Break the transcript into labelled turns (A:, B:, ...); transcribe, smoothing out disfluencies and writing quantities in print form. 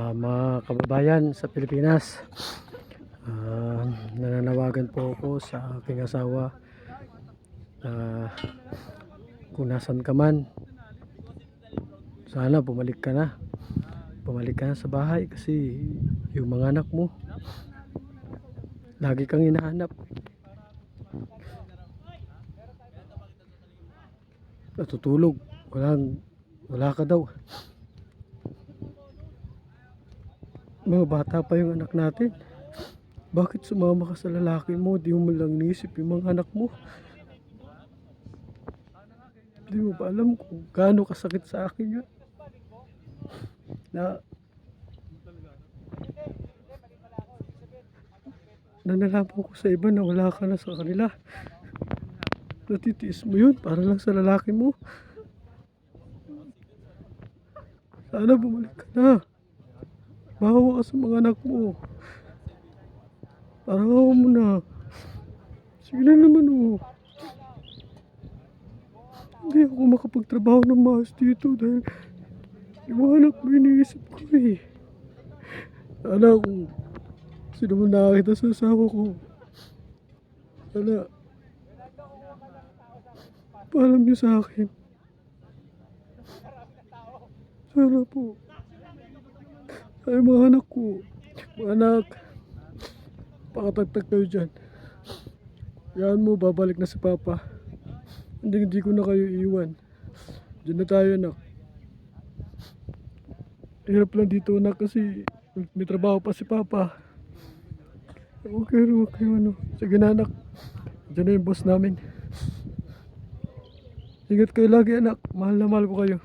A: Mga kababayan sa Pilipinas, nananawagan po ako sa aking asawa na kung nasan ka man, sana bumalik ka na sa bahay kasi yung mga anak mo lagi kang hinahanap, natutulog, wala ka daw. Mga bata pa yung anak natin, bakit sumama ka sa lalaki mo? Di mo lang nisip yung mga anak mo. Di mo ba alam kung gaano kasakit sa akin yan? Nanalaman ko sa iba na wala ka na sa kanila. Natitiis mo yun para lang sa lalaki mo. Sana bumalik ka na. Bahawa ka sa mga anak mo. Parahawa mo na. Sige na naman oh. Hindi ako makapagtrabaho ng maayos dito dahil yung mga anak mo iniisip ko eh. Sana kung sino man nakakita sa asawa ko, sana paalam niyo sa akin. Sana po ay mga anak ko, mga anak, pakatagtag kayo dyan. Yan mo, babalik na si Papa. Hindi ko na kayo iwan. Diyan na tayo anak. Hirap lang dito anak kasi may trabaho pa si Papa. Okay ano. Sige na anak, diyan na yung boss namin. Ingat kayo lagi anak, mahal na mahal ko kayo.